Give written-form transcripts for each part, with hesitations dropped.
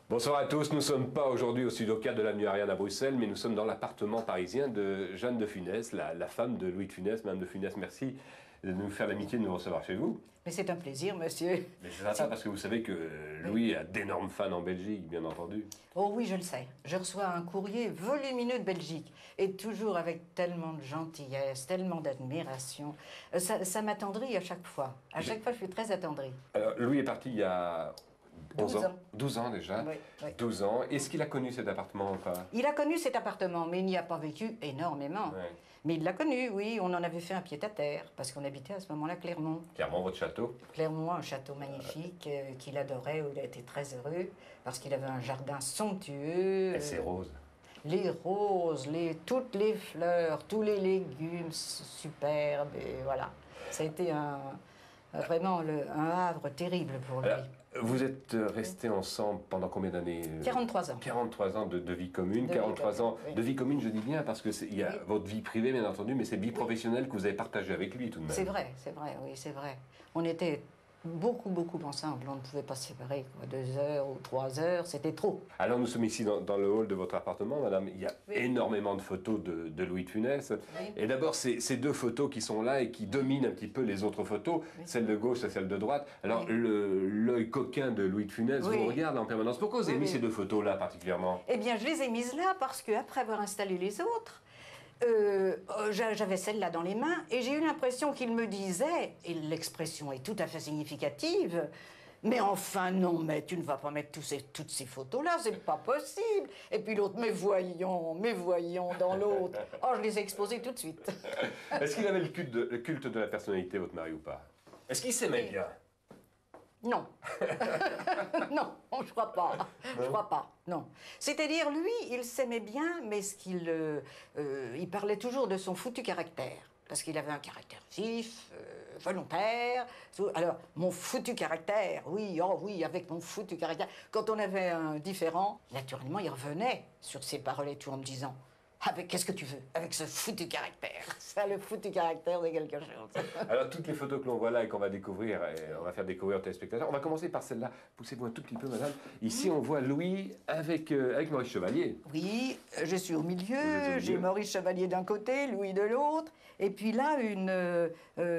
Bonsoir à tous, nous ne sommes pas aujourd'hui au studio 4 de l'avenue Ariane à Bruxelles, mais nous sommes dans l'appartement parisien de Jeanne de Funès, la femme de Louis de Funès. Madame de Funès, merci de nous faire l'amitié de nous recevoir chez vous. Mais c'est un plaisir, monsieur. Mais c'est ça, parce que vous savez que Louis a d'énormes fans en Belgique, bien entendu. Oh oui, je le sais. Je reçois un courrier volumineux de Belgique, et toujours avec tellement de gentillesse, tellement d'admiration. Ça m'attendrit à chaque fois. À chaque fois, je suis très attendrie. Alors, Louis est parti il y a 12 ans. 12 ans déjà. Oui, oui. 12 ans. Est-ce qu'il a connu cet appartement ou pas? Il a connu cet appartement, mais il n'y a pas vécu énormément. Ouais. Mais il l'a connu, oui. On en avait fait un pied-à-terre, parce qu'on habitait à ce moment-là Clermont. Clermont, votre château? Clermont, un château magnifique qu'il adorait, où il a été très heureux, parce qu'il avait un jardin somptueux. Et c'est rose. Les roses, toutes les fleurs, tous les légumes superbes, et voilà. Ça a été vraiment un havre terrible pour lui. Alors, vous êtes restés ensemble pendant combien d'années? 43 ans. 43 ans de vie commune, De 43 vie ans commune, oui. de vie commune, je dis bien, parce que il y a Oui. votre vie privée, bien entendu, mais c'est vie professionnelle que vous avez partagée avec lui tout de même. C'est vrai, oui, c'est vrai. On était beaucoup ensemble, on ne pouvait pas se séparer, quoi. 2 heures ou 3 heures, c'était trop. Alors nous sommes ici dans le hall de votre appartement, madame. Il y a Oui. énormément de photos de Louis de Funès. Oui. Et d'abord, ces deux photos qui sont là et qui dominent un petit peu les autres photos, Oui. celle de gauche et celle de droite. Alors, Oui. l'œil coquin de Louis de Funès Oui. vous regarde en permanence. Pourquoi vous avez Oui, mis oui. ces deux photos-là particulièrement? Eh bien, je les ai mises là parce qu'après avoir installé les autres, j'avais celle-là dans les mains et j'ai eu l'impression qu'il me disait, et l'expression est tout à fait significative, mais enfin non, mais tu ne vas pas mettre toutes ces photos-là, c'est pas possible. Et puis l'autre, mais voyons dans l'autre. Oh, je les ai exposées tout de suite. Est-ce qu'il avait le culte de la personnalité, votre mari, ou pas? Est-ce qu'il s'aimait bien? Non. Non, je crois pas. Je crois pas, non. C'est-à-dire, lui, il s'aimait bien, mais il parlait toujours de son foutu caractère. Parce qu'il avait un caractère vif, volontaire. Alors, mon foutu caractère, oui, oh oui, avec mon foutu caractère. Quand on avait un différend, naturellement, il revenait sur ses paroles et tout en me disant: qu'est-ce que tu veux avec ce foutu caractère? Ça, le foutu caractère de quelque chose. Alors, toutes les photos que l'on voit là et qu'on va découvrir, et on va faire découvrir aux téléspectateurs, on va commencer par celle-là. Poussez-vous un tout petit peu, madame. Ici, on voit Louis avec Maurice Chevalier. Oui, je suis au Vous êtes au milieu, milieu. j'ai Maurice Chevalier d'un côté, Louis de l'autre, et puis là,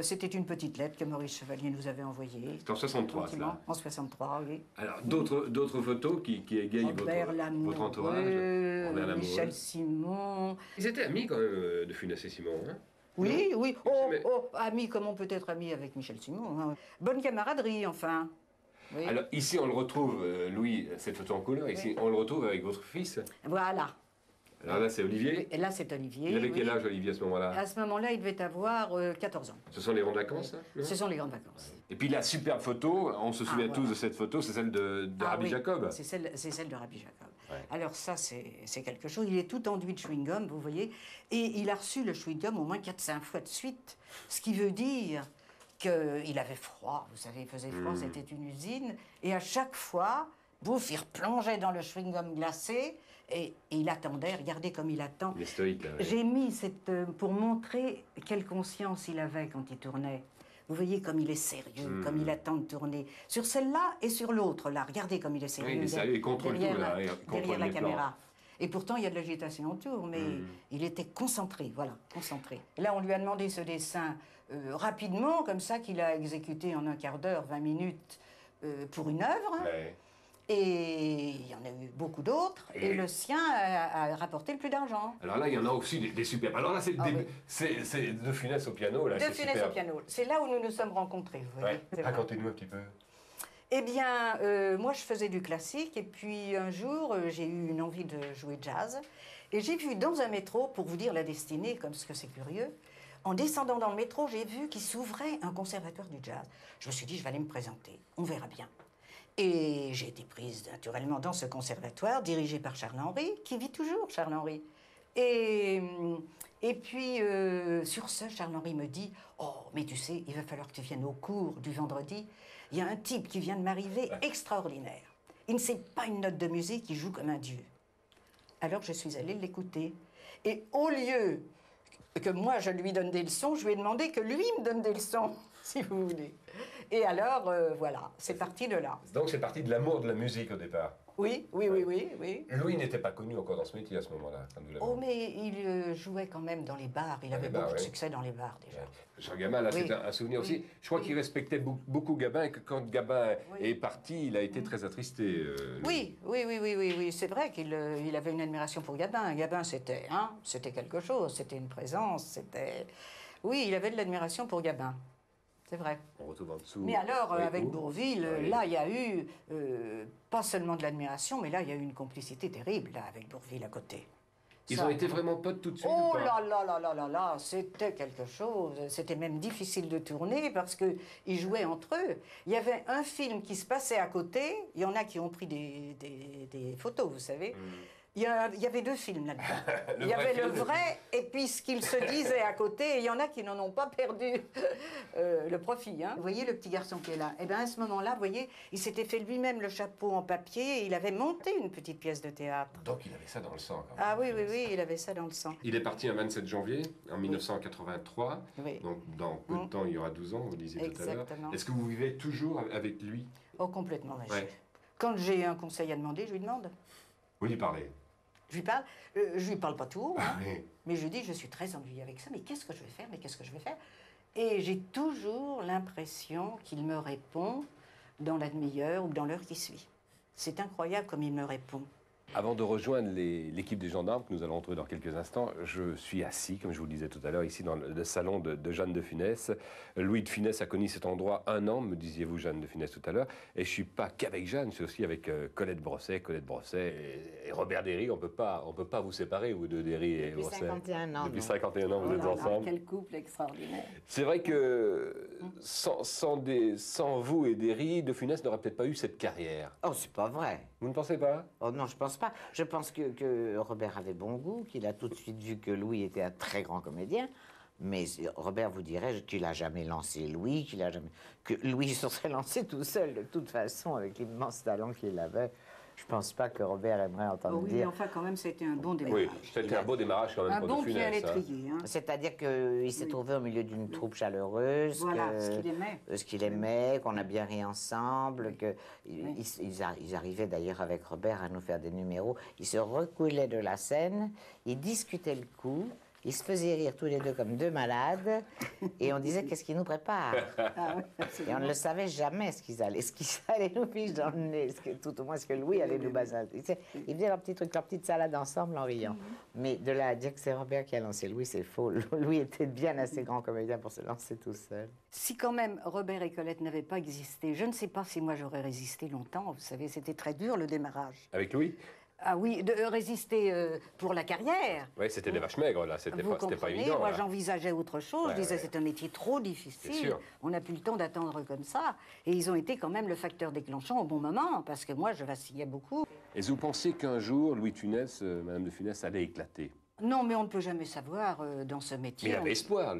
c'était une petite lettre que Maurice Chevalier nous avait envoyée. C'est en 63, Gentiment, cela. en 63, oui. Alors, d'autres photos qui égayent Robert votre entourage. Lamoureux, Robert Lamoureux. Michel Simon. Ils étaient amis quand même, de Funès et Simon, hein? Oui, oui, Mais- amis, comme on peut être ami avec Michel Simon, hein. Bonne camaraderie, enfin. Oui. Alors, ici, on le retrouve, Louis, cette photo en couleur, ici, on le retrouve avec votre fils. Voilà. Alors là, c'est Olivier. Et là, c'est Olivier. Il avait quel oui. âge, Olivier, à ce moment-là? À ce moment-là, il devait avoir 14 ans. Ce sont les grandes vacances, hein, non? Ce sont les grandes vacances. Et puis la superbe photo, on se souvient tous voilà. de cette photo, c'est celle de Rabbi oui, Jacob. c'est celle de Rabbi Jacob. Ouais. Alors ça, c'est quelque chose. Il est tout enduit de chewing-gum, vous voyez, et il a reçu le chewing-gum au moins 4-5 fois de suite, ce qui veut dire qu'il avait froid, vous savez, il faisait froid, c'était une usine, et à chaque fois, bouf, il replongeait dans le chewing-gum glacé, et il attendait, regardez comme il attend. Il est stoïque, là. Ouais. J'ai mis pour montrer quelle conscience il avait quand il tournait. Vous voyez comme il est sérieux, comme il attend de tourner. Sur celle-là et sur l'autre, là, regardez comme il est sérieux. Oui, il est sérieux, il contrôle derrière tout, là, la- il contrôle derrière la les plans. caméra. Et pourtant, il y a de l'agitation autour, mais il était concentré, voilà, concentré. Et là, on lui a demandé ce dessin rapidement, comme ça, qu'il a exécuté en un quart d'heure, 20 minutes, pour une œuvre. Ouais. Et il y en a eu beaucoup d'autres, et le sien a rapporté le plus d'argent. Alors là, il y en a aussi des superbes. Alors là, c'est Ah oui. c'est De Funès au piano, là, De c'est Funès superbe. au piano. C'est là où nous nous sommes rencontrés, vous voyez. Ouais. C'est vrai. Racontez-nous un petit peu. Eh bien, moi, je faisais du classique, et puis un jour, j'ai eu une envie de jouer jazz, et j'ai vu dans un métro, pour vous dire la destinée, comme ce que c'est curieux, en descendant dans le métro, j'ai vu qu'il s'ouvrait un conservatoire du jazz. Je me suis dit, je vais aller me présenter, on verra bien. Et j'ai été prise naturellement dans ce conservatoire, dirigé par Charles-Henri, qui vit toujours, Charles-Henri. Et puis, sur ce, Charles-Henri me dit: oh, mais tu sais, il va falloir que tu viennes au cours du vendredi. Il y a un type qui vient de m'arriver extraordinaire. Il ne sait pas une note de musique, il joue comme un dieu. Alors je suis allée l'écouter. Et au lieu que moi je lui donne des leçons, je lui ai demandé que lui me donne des leçons, si vous voulez. Et alors, voilà, c'est parti de là. Donc c'est parti de l'amour de la musique au départ. Oui, oui, oui, oui, oui. Louis n'était pas connu encore dans ce métier à ce moment-là. Quand vous l'avez Oh, mais il jouait quand même dans les bars. Il Dans avait les bars, beaucoup de oui. succès dans les bars déjà. Jean Gabin, là, Oui. c'est un souvenir aussi. Oui. Je crois qu'il respectait beaucoup Gabin et que quand Gabin Oui. est parti, il a été très attristé. Oui, oui, oui, oui, oui, oui. C'est vrai qu'il il avait une admiration pour Gabin. Gabin, c'était quelque chose, c'était une présence, c'était... Oui, il avait de l'admiration pour Gabin. C'est vrai. On retrouve en dessous. Mais alors, Oui, avec où Bourvil, Oui. là, il y a eu pas seulement de l'admiration, mais là, il y a eu une complicité terrible, là, avec Bourvil à côté. Ils Ça- ont été vraiment potes tout de suite ou Oh pas là là là là là là, c'était quelque chose. C'était même difficile de tourner parce qu'ils jouaient entre eux. Il y avait un film qui se passait à côté. Il y en a qui ont pris des photos, vous savez. Il y avait deux films là-dedans. Le Il y vrai avait le film. vrai et puis ce qu'il se disait à côté. Et il y en a qui n'en ont pas perdu le profit. Hein. Vous voyez le petit garçon qui est là. Eh bien à ce moment-là, vous voyez, il s'était fait lui-même le chapeau en papier. Et il avait monté une petite pièce de théâtre. Donc il avait ça dans le sang quand même. Ah oui, oui, oui, il avait ça dans le sang. Il est parti un 27 janvier en 1983. Oui. Donc dans peu de temps, il y aura 12 ans, vous disiez tout à l'heure. Exactement. Est-ce que vous vivez toujours avec lui? Oh, complètement, oui. Ouais. Quand j'ai un conseil à demander, je lui demande. Vous lui parlez? Je lui parle. Je lui parle pas tout, hein, Oui. mais je dis, je suis très ennuyée avec ça, mais qu'est-ce que je vais faire? Mais qu'est-ce que je vais faire? Et j'ai toujours l'impression qu'il me répond dans la demi-heure ou dans l'heure qui suit. C'est incroyable comme il me répond. Avant de rejoindre l'équipe des gendarmes que nous allons retrouver dans quelques instants, je suis assis, comme je vous le disais tout à l'heure, ici dans le salon de Jeanne de Funès. Louis de Funès a connu cet endroit 1 an, me disiez-vous, Jeanne de Funès tout à l'heure. Et je ne suis pas qu'avec Jeanne, je suis aussi avec Colette Brosset. Colette Brosset et Robert Derry, on peut pas vous séparer, vous deux, Derry et Depuis Brosset. 51 ans. Depuis non. 51 ans, vous Oh êtes là là, ensemble. quel couple extraordinaire. C'est vrai que sans vous et Derry, de Funès n'aurait peut-être pas eu cette carrière. Oh, c'est pas vrai. Vous ne pensez pas? Oh non, je pense pas. Je pense que Robert avait bon goût, qu'il a tout de suite vu que Louis était un très grand comédien. Mais Robert vous dirait qu'il n'a jamais lancé Louis, que Louis se serait lancé tout seul de toute façon avec l'immense talent qu'il avait. Je pense pas que Robert aimerait entendre Oh oui, mais dire. enfin, quand même, c'était un bon démarrage. Oui, c'était un beau démarrage quand même Un pour bon de pied à Funès. hein. l'étrier. Hein. C'est-à-dire qu'il s'est trouvé au milieu d'une troupe chaleureuse. Voilà, ce qu'il aimait. Ce qu'il aimait, qu'on a bien ri ensemble, que ils arrivaient d'ailleurs avec Robert à nous faire des numéros. Ils se recoulaient de la scène, ils discutaient le coup, ils se faisaient rire tous les deux comme deux malades, et on disait qu'est-ce qu'ils nous préparent. Ah oui, Et on absolument. ne le savait jamais ce qu'ils allaient nous fiche dans le nez, tout au moins ce que Louis allait nous basaler. Ils faisaient leur petit truc, leur petite salade ensemble en riant. Mais de là à dire que c'est Robert qui a lancé Louis, c'est faux. Louis était bien assez grand comédien pour se lancer tout seul. Si quand même Robert et Colette n'avaient pas existé, je ne sais pas si moi j'aurais résisté longtemps. Vous savez, c'était très dur le démarrage. Avec Louis? Ah oui, de résister pour la carrière. Oui, c'était des vaches maigres, là. C'était Vous pas comprenez, évident. moi là. j'envisageais autre chose. Ouais, Je disais ouais. c'est un métier trop C'est difficile. sûr. On n'a plus le temps d'attendre comme ça. Et ils ont été quand même le facteur déclenchant au bon moment, parce que moi je vacillais beaucoup. Et vous pensiez qu'un jour, Louis de Funès, Madame de Funès, allait éclater? Non, mais on ne peut jamais savoir dans ce métier. Mais il avait espoir.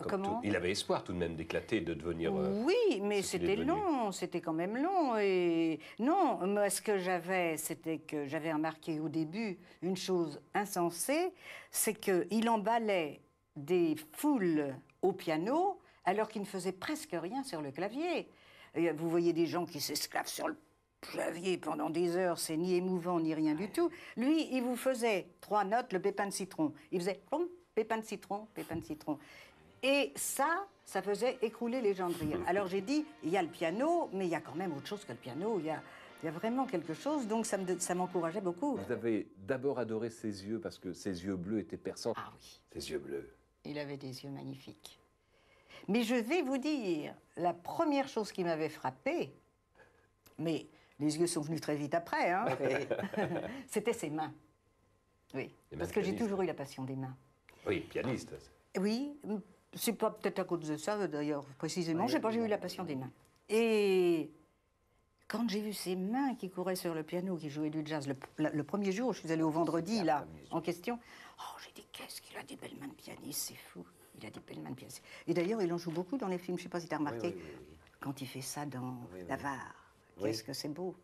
Comment Il avait espoir tout de même d'éclater, de devenir... Oui, mais ce qu'il est c'était devenu. long, c'était quand même long. Et non, moi, ce que j'avais, c'était que j'avais remarqué au début une chose insensée, c'est qu'il emballait des foules au piano alors qu'il ne faisait presque rien sur le clavier. Et vous voyez des gens qui s'esclavent sur le clavier pendant des heures, c'est ni émouvant ni rien du tout. Lui, il vous faisait 3 notes, le pépin de citron. Il faisait pépin de citron, pépin de citron. Et ça faisait écrouler les gens de rire. Alors j'ai dit, il y a le piano, mais il y a quand même autre chose que le piano. Il y a vraiment quelque chose, donc ça m'encourageait beaucoup. Vous avez d'abord adoré ses yeux, parce que ses yeux bleus étaient perçants. Ah oui, Ses yeux bleus. il avait des yeux magnifiques. Mais je vais vous dire, la première chose qui m'avait frappée, mais les yeux sont venus très vite après, hein, c'était ses mains. Oui, Les mains parce de que j'ai pianiste. toujours eu la passion des mains. Oui, pianiste. Oui, c'est pas peut-être à cause de ça d'ailleurs, précisément. Oui, Je sais pas, j'ai eu la passion des mains. Et quand j'ai vu ces mains qui couraient sur le piano, qui jouaient du jazz, le premier jour, je suis allée au vendredi, C'était là, le premier jour. en question, oh, j'ai dit, qu'est-ce qu'il a des belles mains de pianiste, c'est fou. Il a des belles mains de pianiste. Et d'ailleurs, il en joue beaucoup dans les films, je sais pas si tu as remarqué. Oui, oui, oui, oui. Quand il fait ça dans Oui, oui. L'Avare, Oui. qu'est-ce que c'est beau.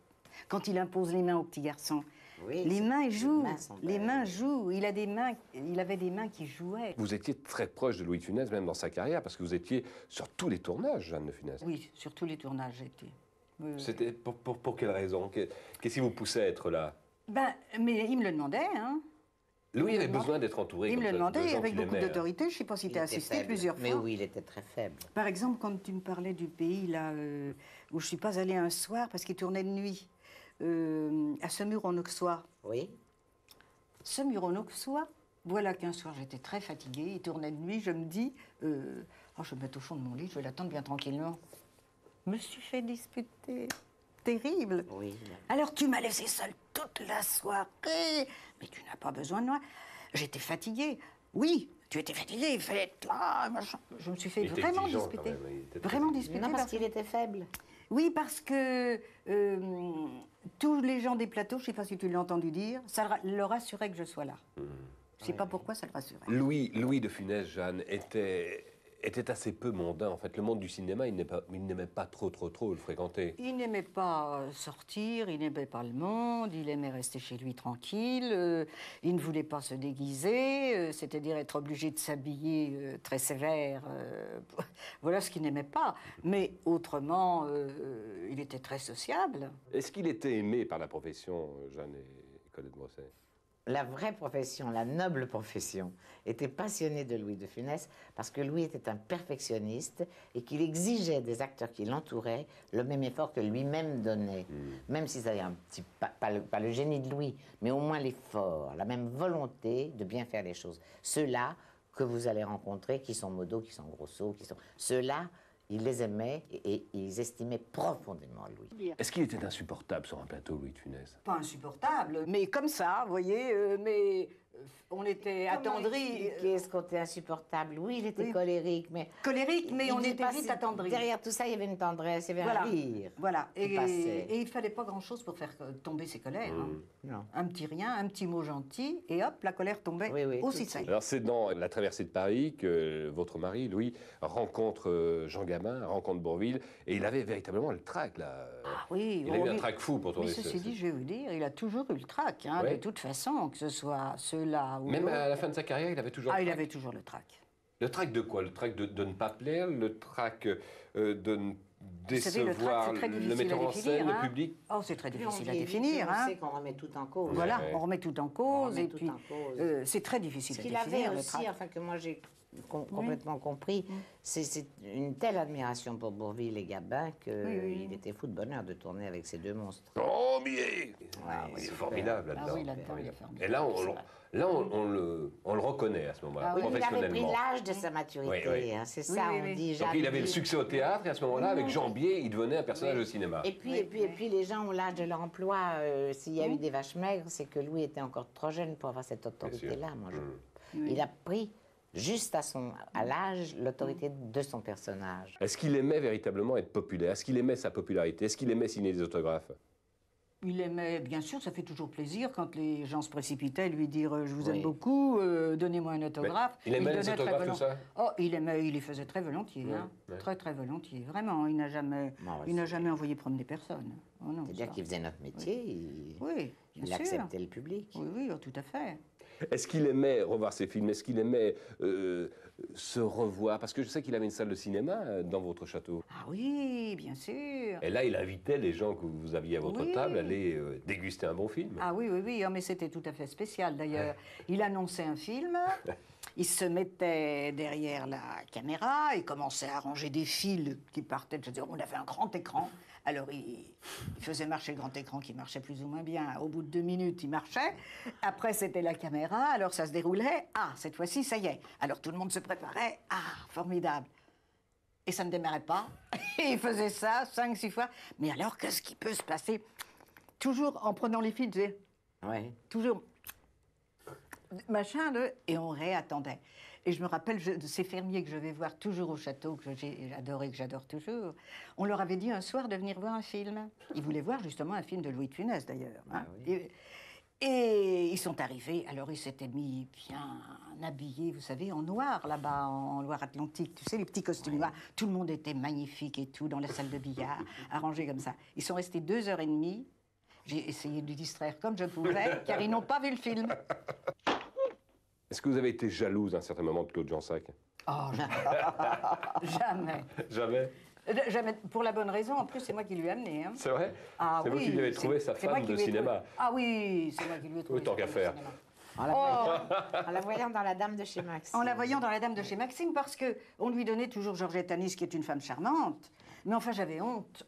Quand il impose les mains aux petits garçons. Oui, les mains les jouent, mains sont les belles. mains jouent. Il avait des mains qui jouaient. Vous étiez très proche de Louis de Funès, même dans sa carrière, parce que vous étiez sur tous les tournages, Jeanne de Funès. Oui, sur tous les tournages, j'étais. C'était pour quelle raison? Qu'est-ce qui vous poussait à être là? Ben, mais il me le demandait, hein. Louis avait besoin d'être entouré Il comme me le ça, de demandait gens avec qu'il beaucoup aimait, hein. d'autorité. Je ne sais pas si Il tu as était assisté faible. plusieurs Mais fois. oui, il était très faible. Par exemple, quand tu me parlais du pays là, où je ne suis pas allée un soir parce qu'il tournait de nuit, à Semur-en-Auxois. Oui. Semur-en-Auxois, voilà qu'un soir j'étais très fatiguée, il tournait de nuit, je me dis, oh, je vais me mettre au fond de mon lit, je vais l'attendre bien tranquillement. Je me suis fait disputer. Terrible. Oui. Alors tu m'as laissé seule toute la soirée. Mais tu n'as pas besoin de moi. J'étais fatiguée. Oui, tu étais fatiguée, il fallait être là, machin. Je me suis fait Il était vraiment exigeant, quand disputer. même, il était très Vraiment exigeant. disputer. Non, parce qu'il était faible. Oui, parce que tous les gens des plateaux, je ne sais pas si tu l'as entendu dire, ça leur assurait que je sois là. Je ne sais pas pourquoi ça le rassurait. Louis de Funès, Jeanne, était assez peu mondain. En fait, le monde du cinéma, il n'aimait pas trop le fréquenter. Il n'aimait pas sortir, il n'aimait pas le monde, il aimait rester chez lui tranquille, il ne voulait pas se déguiser, c'est-à-dire être obligé de s'habiller très sévère. Voilà ce qu'il n'aimait pas. Mais autrement, il était très sociable. Est-ce qu'il était aimé par la profession, Jeanne et Colette Brosset? La vraie profession, la noble profession, était passionnée de Louis de Funès parce que Louis était un perfectionniste et qu'il exigeait des acteurs qui l'entouraient le même effort que lui-même donnait. Même s'ils avaient un petit, pas le génie de Louis, mais au moins l'effort, la même volonté de bien faire les choses. Ceux-là que vous allez rencontrer, qui sont modos, qui sont grossos, ceux-là, ils les aimaient et ils estimaient profondément Louis. Est-ce qu'il était insupportable sur un plateau, Louis de Funès? Pas insupportable, mais comme ça, vous voyez, on était attendris. Qu'est-ce qu'on était insupportable? Oui, il était Oui. colérique, mais... Colérique, mais on était dépassait- vite attendris. Derrière tout ça, il y avait une tendresse, il y avait Voilà, un rire. voilà. qui passait. Et il ne fallait pas grand-chose pour faire tomber ses colères. hein. Non. Un petit rien, un petit mot gentil, et hop, la colère tombait Oui, oui, aussi tout de sec. Alors, c'est dans La traversée de Paris que votre mari, Louis, rencontre Jean Gabin, rencontre Bourvil, et il avait véritablement le trac, là. Ah oui, Il a eu un oui. trac fou pour Mais tourner ceci dit, je vais vous dire, il a toujours eu le trac, hein, Ouais. de toute façon, que ce soit ceux-là ou Même l'autre. à la fin de sa carrière, il avait toujours Ah, le il trac. avait toujours le trac. Le trac de quoi? Le trac de ne pas plaire? Le trac de ne Vous savez, le trac, décevoir c'est très le difficile metteur à en définir. scène, hein. le public? Oh, c'est très Plus difficile on à vieillit, définir. plus on hein. sait qu'on remet tout en cause. Voilà, Ouais. on remet tout en On cause, remet et tout puis en cause. c'est très difficile Ce à qu'il définir, avait le aussi, trac. enfin que moi j'ai complètement compris, c'est une telle admiration pour Bourvil et Gabin qu'il était fou de bonheur de tourner avec ces deux monstres. Plombier! Ah, C'est super. formidable là-dedans. Ah oui, là-dedans, il est formidable. Et là, on le reconnaît à ce moment-là, Ah oui, Oui, il avait pris professionnellement. l'âge de sa maturité, Oui, oui. hein, c'est Oui, ça, oui, on oui. dit. Donc il avait le Jacques succès au théâtre, et à ce moment-là, avec Jean Bier, il devenait un personnage de cinéma. Et puis les gens ont l'âge de l'emploi. S'il y a eu des vaches maigres, c'est que Louis était encore trop jeune pour avoir cette autorité-là. Moi, Il a pris juste à l'âge l'autorité de son personnage. Est-ce qu'il aimait véritablement être populaire? Est-ce qu'il aimait sa popularité? Est-ce qu'il aimait signer des autographes? Il aimait, bien sûr, ça fait toujours plaisir quand les gens se précipitaient à lui dire je vous aime Oui. beaucoup, donnez-moi un autographe. il aimait les donnait très autographes, tout volontiers. ça? Oh, il les faisait très volontiers, hein. ouais. Très très volontiers, vraiment. Il n'a jamais, Moi il n'a aussi. jamais envoyé promener personne. Oh non, C'est-à-dire ça. qu'il faisait notre métier, Oui, bien il sûr. acceptait le public. Oui, oui, oh, tout à fait. Est-ce qu'il aimait revoir ses films? Est-ce qu'il aimait se revoir? Parce que je sais qu'il avait une salle de cinéma dans votre château. Ah oui, bien sûr. Et là, il invitait les gens que vous aviez à votre Oui. table à aller déguster un bon film. Ah oui, oui, oui, oh, mais c'était tout à fait spécial d'ailleurs. Il annonçait un film, il se mettait derrière la caméra, il commençait à ranger des fils qui partaient. Je veux dire, on avait un grand écran, alors il faisait marcher le grand écran qui marchait plus ou moins bien. Au bout de 2 minutes, il marchait. Après, c'était la caméra, alors ça se déroulait. Ah, cette fois-ci, ça y est. Alors tout le monde se préparait. Ah, formidable. Et ça ne démarrait pas. Et il faisait ça 5-6 fois. Mais alors, qu'est-ce qui peut se passer? Toujours en prenant les fils, tu sais, Ouais. toujours machin, et on réattendait. Et je me rappelle de ces fermiers que je vais voir toujours au château, que j'ai adoré, que j'adore toujours. On leur avait dit un soir de venir voir un film. Ils voulaient voir justement un film de Louis de Funès, d'ailleurs. hein. Et ils sont arrivés, alors ils s'étaient mis bien habillés, vous savez, en noir là-bas, en Loire-Atlantique, tu sais, les petits costumes noirs. Tout le monde était magnifique et tout, dans la salle de billard, arrangé comme ça. Ils sont restés 2h30. J'ai essayé de les distraire comme je pouvais, car ils n'ont pas vu le film. Est-ce que vous avez été jalouse à un certain moment de Claude Jansac? Oh, jamais. Jamais. Jamais, pour la bonne raison, en plus, c'est moi qui lui ai amené. Hein. C'est vrai? Ah C'est vous qui lui avez trouvé sa c'est moi femme qui de lui ai cinéma. trouvé- Ah oui, c'est moi qui lui ai trouvé. Oui, tant sa qu'à femme de faire. cinéma. En la voyant dans La Dame de chez Maxime. En la voyant dans La Dame de chez Maxime, parce qu'on lui donnait toujours Georgette Anis, qui est une femme charmante. Mais enfin, j'avais honte.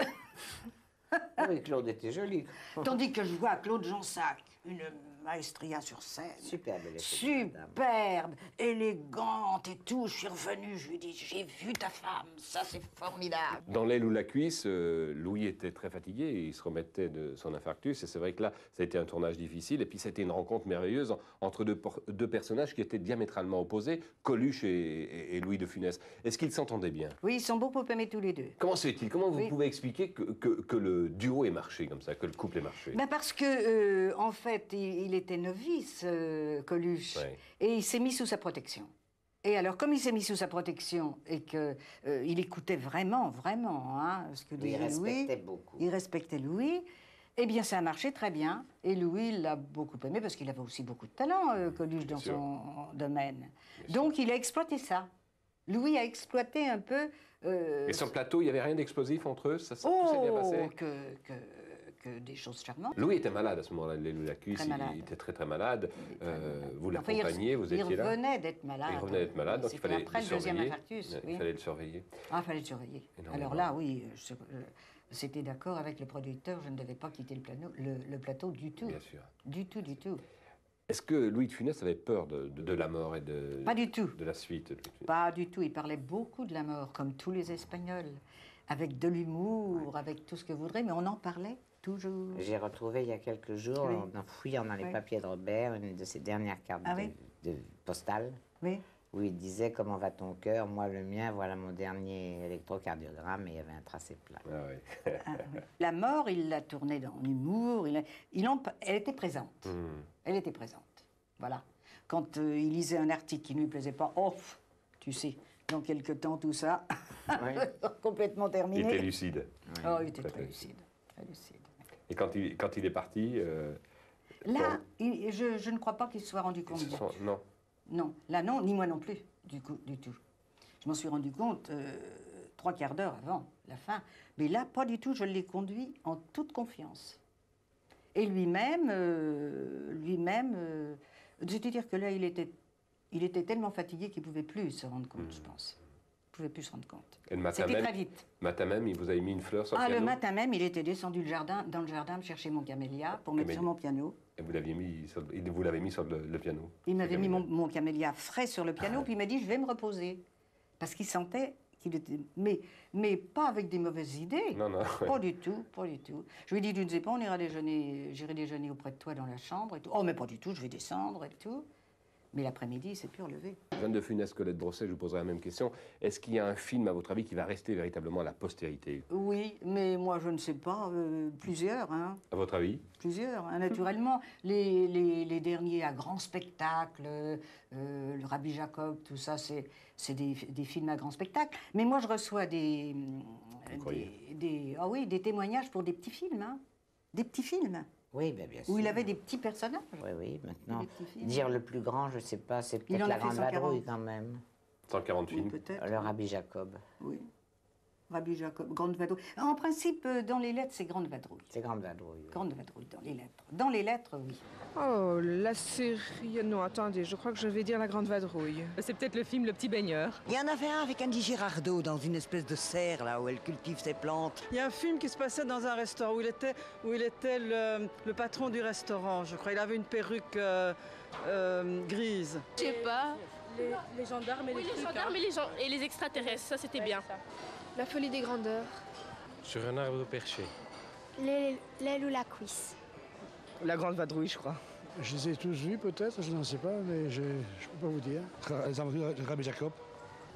Oui, Claude était jolie. Tandis que je vois Claude Jansac, une maestria sur scène. Superbe, elle était, madame. Superbe, élégante et tout. Je suis revenue, je lui ai dit, j'ai vu ta femme, ça c'est formidable. Dans L'aile ou la cuisse, Louis était très fatigué, il se remettait de son infarctus, et c'est vrai que là, ça a été un tournage difficile, et puis ça a été une rencontre merveilleuse entre deux personnages qui étaient diamétralement opposés, Coluche et Louis de Funès. Est-ce qu'ils s'entendaient bien? Oui, ils sont beaucoup aimés tous les deux. Comment se fait-il? Comment vous Oui. pouvez expliquer que le duo ait marché comme ça, que le couple ait marché? Ben parce que, en fait, il était novice, Coluche, Ouais. et il s'est mis sous sa protection. Et alors, comme il s'est mis sous sa protection et qu'il écoutait vraiment, hein, ce que Il disait Louis, respectait beaucoup. il respectait Louis, eh bien, ça a marché très bien. Et Louis l'a beaucoup aimé parce qu'il avait aussi beaucoup de talent, Coluche, dans sûr. son domaine. Donc, il a exploité ça. Louis a exploité un peu... Et sur le plateau, il n'y avait rien d'explosif entre eux? Ça tout s'est bien oh, passé? que des choses charmantes. Louis était malade à ce moment-là, L'aile ou la cuisse, Très malade. il était très malade. Vous Enfin, l'accompagniez, vous étiez il là? revenait d'être malade. Il revenait d'être malade, donc il C'était fallait après le le deuxième surveiller. infarctus, Ouais, oui. Il fallait le surveiller. Ah, il fallait le surveiller. Énormément. Alors là, oui, c'était d'accord avec le producteur, je ne devais pas quitter le plateau du tout. Bien sûr. Du tout, du tout. Est-ce que Louis de Funès avait peur de la mort et Pas du tout. de la suite? Pas du tout. Il parlait beaucoup de la mort, comme tous les Espagnols. Avec de l'humour, avec tout ce que vous voudrez, mais on en parlait toujours. J'ai retrouvé il y a quelques jours, Oui. en fouillant dans les Oui. papiers de Robert, une de ses dernières cartes Ah oui? de postales, Oui. où il disait « Comment va ton cœur? Moi, le mien, voilà mon dernier électrocardiogramme. » Et il y avait un tracé plat. Ah oui. Ah, oui. La mort, il l'a tournée dans l'humour. Elle était présente. Elle était présente. Voilà. Quand il lisait un article qui ne lui plaisait pas, oh, tu sais, dans quelque temps, tout ça, Oui. complètement Il terminé. était lucide. Oh, il était Très très lucide. lucide. Très lucide. Et quand il est parti, Là, je ne crois pas qu'il se soit rendu compte. non. Non, là non, ni moi non plus, du tout. Je m'en suis rendu compte 3/4 d'heure avant la fin. Mais là, pas du tout, je l'ai conduit en toute confiance. Et lui-même, c'est-à-dire que là, il était tellement fatigué qu'il ne pouvait plus se rendre compte, je pense. Il ne pouvait plus se rendre compte. Et le matin C'était même, très vite. matin même, il vous avait mis une fleur sur le Ah, piano? le matin même, il était descendu dans le jardin me chercher mon camélia pour mettre sur mon piano. Et vous l'avez mis sur le piano? Il m'avait Le mis camélia. mon camélia frais sur le piano, puis il m'a dit, je vais me reposer. Parce qu'il sentait qu'il était... Mais pas avec des mauvaises idées. Non, non. Pas du tout, pas du tout. Je lui ai dit, tu ne sais pas, on ira déjeuner, j'irai déjeuner auprès de toi dans la chambre et tout. Oh, mais pas du tout, je vais descendre et tout. Mais l'après-midi, il s'est plus relevé. Jeanne de Funès, Colette Brosset, je vous poserai la même question. Est-ce qu'il y a un film, à votre avis, qui va rester véritablement à la postérité? Oui, mais moi, je ne sais pas, plusieurs, hein. À votre avis? Plusieurs, hein, naturellement. Les derniers à grand spectacle, le Rabbi Jacob, tout ça, c'est des films à grand spectacle. Mais moi, je reçois des témoignages pour des petits films, hein. Des petits films, Oui, ben, bien sûr. où il avait des petits personnages. Oui, oui, maintenant, Des petits films. dire le plus grand, je ne sais pas, c'est Il peut-être en a La fait Grande 140. Vadrouille quand même. 140 Oui, films. peut-être. Le Rabbi Jacob. Oui. Rabbi Jacob, Grande Vadrouille. En principe, dans les lettres, c'est Grande Vadrouille. C'est Grande Vadrouille. oui. Grande Vadrouille, dans les lettres. Dans les lettres, oui. Oh, la série... Non, attendez, je crois que je vais dire La Grande Vadrouille. C'est peut-être le film Le Petit Baigneur. Il y en avait un avec Andy Girardot dans une espèce de serre là où elle cultive ses plantes. Il y a un film qui se passait dans un restaurant où il était le patron du restaurant, je crois. Il avait une perruque grise. Je sais pas. Les gendarmes et Oui, les gendarmes et les extraterrestres, ça c'était bien. La folie des grandeurs. Sur un arbre perché. L'aile ou la cuisse. La Grande Vadrouille, je crois. Je les ai tous vus peut-être, je n'en sais pas, mais je ne peux pas vous dire. Les aventures de Rabbi Jacob.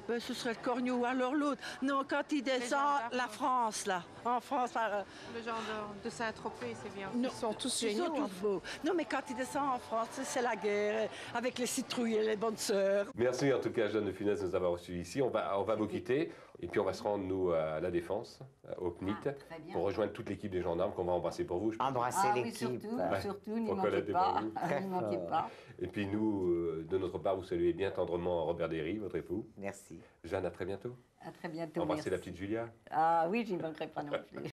Ben, ce serait le Cornu ou alors l'autre. Non, quand il descend, la France là. En France, Le genre de Saint-Tropez, c'est bien. non, Ils sont tous ils géniaux. sont tous beaux. Non, mais quand il descend en France, c'est la guerre avec les citrouilles et les bonnes sœurs. Merci en tout cas, Jeanne de Funès, de nous avoir reçus ici. On va vous quitter et puis on va se rendre, nous, à la Défense, au CNIT, Ah, très bien. pour rejoindre toute l'équipe des gendarmes qu'on va embrasser pour vous. Je pense. Embrasser Ah oui, l'équipe. surtout, n'y Pour manquez Colette et pas. pour vous. N'y manquez pas. Et puis nous, de notre part, vous saluez bien tendrement Robert Derry, votre époux. Merci. Jeanne, à très bientôt. À très bientôt. Embrassez merci. la petite Julia. Ah oui, j'y manquerai pas non plus.